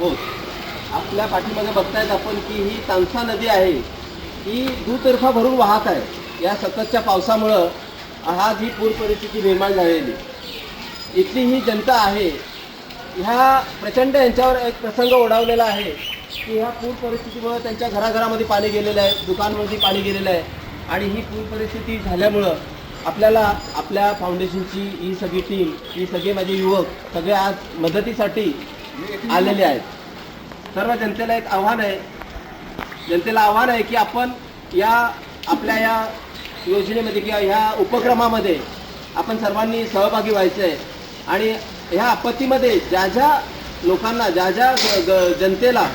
हो, आपल्या पाठीमागे बघतायत आपण की ही तांसा नदी आहे, ही दुतर्फा भरून वाहत आहे। या सततच्या पावसामुळं आज ही पूर परिस्थिती निर्माण झालेली। इथली ही जनता आहे, ह्या प्रचंड यांच्यावर एक प्रसंग ओढावलेला आहे की ह्या पूर परिस्थितीमुळे त्यांच्या घराघरामध्ये पाणी गेलेलं आहे, दुकानामध्ये पाणी गेलेलं आहे। आणि ही पूर परिस्थिती झाल्यामुळं आपल्याला आपल्या फाउंडेशनची ही सगळी टीम, ही सगळे माझे युवक सगळे आज मदतीसाठी आलेले आहेत। सर्व जनतेला एक आव्हान आहे, जनतेला आव्हान आहे की आपण या आपल्या या योजनेमध्ये किंवा ह्या उपक्रमामध्ये आपण सर्वांनी सहभागी व्हायचं आहे। आणि ह्या आपत्तीमध्ये ज्या ज्या लोकांना, ज्या ज्या जनतेला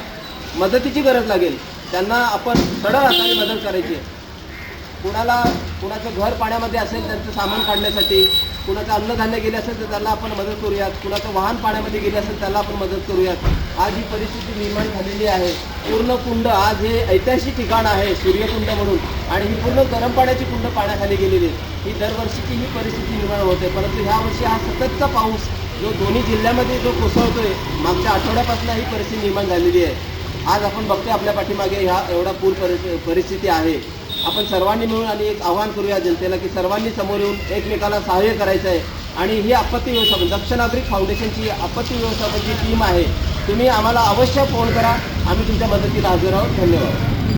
मदतीची गरज लागेल त्यांना आपण सरळ हाताने मदत करायची आहे। कुणाचं घर पाण्यामध्ये असेल त्यांचं सामान काढण्यासाठी, कुणाचं अन्नधान्य गेले असेल तर त्याला आपण मदत करूयात, कुणाचं वाहन पाण्यामध्ये गेले असेल त्याला आपण मदत करूयात। आज ही परिस्थिती निर्माण झालेली आहे। पूर्ण कुंड, आज हे ऐतिहासिक ठिकाण आहे सूर्यकुंड म्हणून, आणि ही पूर्ण गरम पाण्याची कुंड पाण्याखाली गेलेली आहे। ही दरवर्षीची ही परिस्थिती निर्माण होते, परंतु ह्या वर्षी हा सततचा पाऊस जो दोन्ही जिल्ह्यामध्ये जो कोसळतोय, मागच्या आठवड्यापासून ही परिस्थिती निर्माण झालेली आहे। आज आपण बघतोय आपल्या पाठीमागे ह्या एवढा पूर परिस्थिती आहे। आपण सर्वांनी मिळून आणि एक आव्हान करूया जनतेला की सर्वांनी समोर येऊन एकमेकाला सहाय्य करायचं आहे। आणि ही आपत्ती व्यवस्थापन, दक्ष नागरिक फाउंडेशनची आपत्ती व्यवस्थापन जी टीम आहे, तुम्ही आम्हाला अवश्य फोन करा, आम्ही तुमच्या मदतीला हजर आहोत। धन्यवाद।